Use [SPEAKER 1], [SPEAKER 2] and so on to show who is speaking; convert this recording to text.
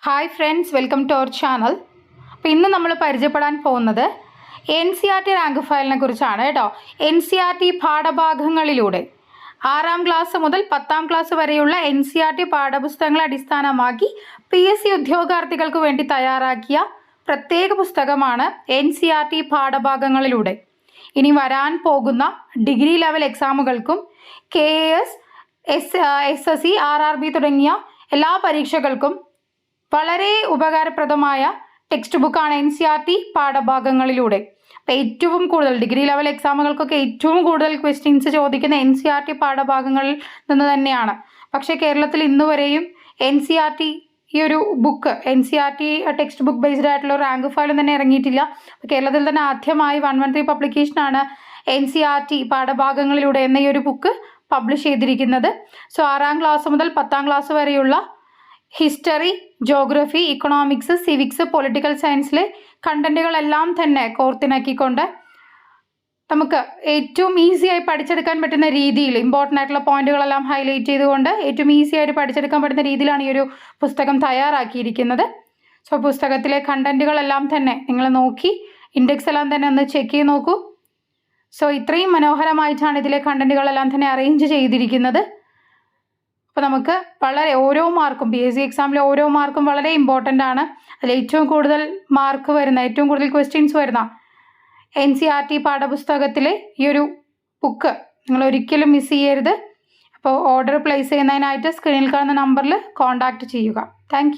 [SPEAKER 1] Hi friends, welcome to our channel. അപ്പോൾ ഇന്ന് നമ്മൾ പരിചയപ്പെടാൻ പോകുന്നത് NCERT റാങ്ക് ഫയലിനെ കുറിച്ചാണ് കേട്ടോ. NCERT പാഠഭാഗങ്ങളിലൂടെ 6ാം ക്ലാസ് മുതൽ 10ാം ക്ലാസ് വരെയുള്ള NCERT പാഠപുസ്തകങ്ങളെ അടിസ്ഥാനമാക്കി PSC ഉദ്യോഗാർത്ഥികൾക്ക് വേണ്ടി തയ്യാറാക്കിയ പ്രത്യേക പുസ്തകമാണ് NCERT പാഠഭാഗങ്ങളിലൂടെ. ഇനി വരാൻ പോകുന്ന ഡിഗ്രി ലെവൽ എക്സാമുകൾക്കും KAS, SSC, RRB തുടങ്ങിയ എല്ലാ പരീക്ഷകൾക്കും വളരെ ഉപകാരപ്രദമായ ടെക്സ്റ്റ് ബുക്കാണ് NCERT പാഠഭാഗങ്ങളിലൂടെ. അപ്പോൾ ഏറ്റവും കൂടുതൽ ഡിഗ്രി ലെവൽ എക്സാമുകൾക്കൊക്കെ ഏറ്റവും കൂടുതൽ ക്വസ്റ്റ്യൻസ് ചോദിക്കുന്ന NCERT പാഠഭാഗങ്ങളിൽ നിന്ന് തന്നെയാണ്. പക്ഷേ കേരളത്തിൽ ഇന്ന് വരെയും NCERT ഈ ഒരു book NCERT text book based ആയിട്ടുള്ള റാങ്ക് ഫയലും തന്നെ ഇറങ്ങിയിട്ടില്ല. കേരളത്തിൽ തന്നെ ആദ്യമായി 113 പബ്ലിക്കേഷനാണ് NCERT പാഠഭാഗങ്ങളിലൂടെ എന്ന ഈ ഒരു ബുക്ക് പബ്ലിഷ് ചെയ്തിരിക്കുന്നത്. സോ 6ാം ക്ലാസ് മുതൽ 10ാം ക്ലാസ് വരെയുള്ള history, geography, economics, civics, political സയൻസിലെ കണ്ടന്റുകളെല്ലാം തന്നെ കോർത്തിണക്കിക്കൊണ്ട് നമുക്ക് ഏറ്റവും ഈസിയായി പഠിച്ചെടുക്കാൻ പറ്റുന്ന രീതിയിൽ ഇമ്പോർട്ടൻ്റ് ആയിട്ടുള്ള പോയിന്റുകളെല്ലാം ഹൈലൈറ്റ് ചെയ്തുകൊണ്ട് ഏറ്റവും ഈസി ആയിട്ട് പഠിച്ചെടുക്കാൻ പറ്റുന്ന രീതിയിലാണ് ഈ ഒരു പുസ്തകം തയ്യാറാക്കിയിരിക്കുന്നത്. സോ പുസ്തകത്തിലെ കണ്ടന്റുകളെല്ലാം തന്നെ നിങ്ങൾ നോക്കി ഇൻഡെക്സ് എല്ലാം തന്നെ ഒന്ന് ചെക്ക് ചെയ്ത് നോക്കൂ. സോ ഇത്രയും മനോഹരമായിട്ടാണ് ഇതിലെ കണ്ടന്റുകളെല്ലാം തന്നെ അറേഞ്ച് ചെയ്തിരിക്കുന്നത്. അപ്പോൾ നമുക്ക് വളരെ ഓരോ മാർക്കും PSC എക്സാമിലെ ഓരോ മാർക്കും വളരെ ഇമ്പോർട്ടൻ്റ് ആണ്. അതിൽ ഏറ്റവും കൂടുതൽ മാർക്ക് വരുന്ന ഏറ്റവും കൂടുതൽ ക്വസ്റ്റ്യൻസ് വരുന്ന NCERT പാഠപുസ്തകത്തിലെ ഈ ഒരു ബുക്ക് നിങ്ങൾ ഒരിക്കലും മിസ് ചെയ്യരുത്. അപ്പോൾ ഓർഡർ പ്ലേസ് ചെയ്യുന്നതിനായിട്ട് സ്ക്രീനിൽ കാണുന്ന നമ്പറിൽ കോൺടാക്റ്റ് ചെയ്യുക. താങ്ക്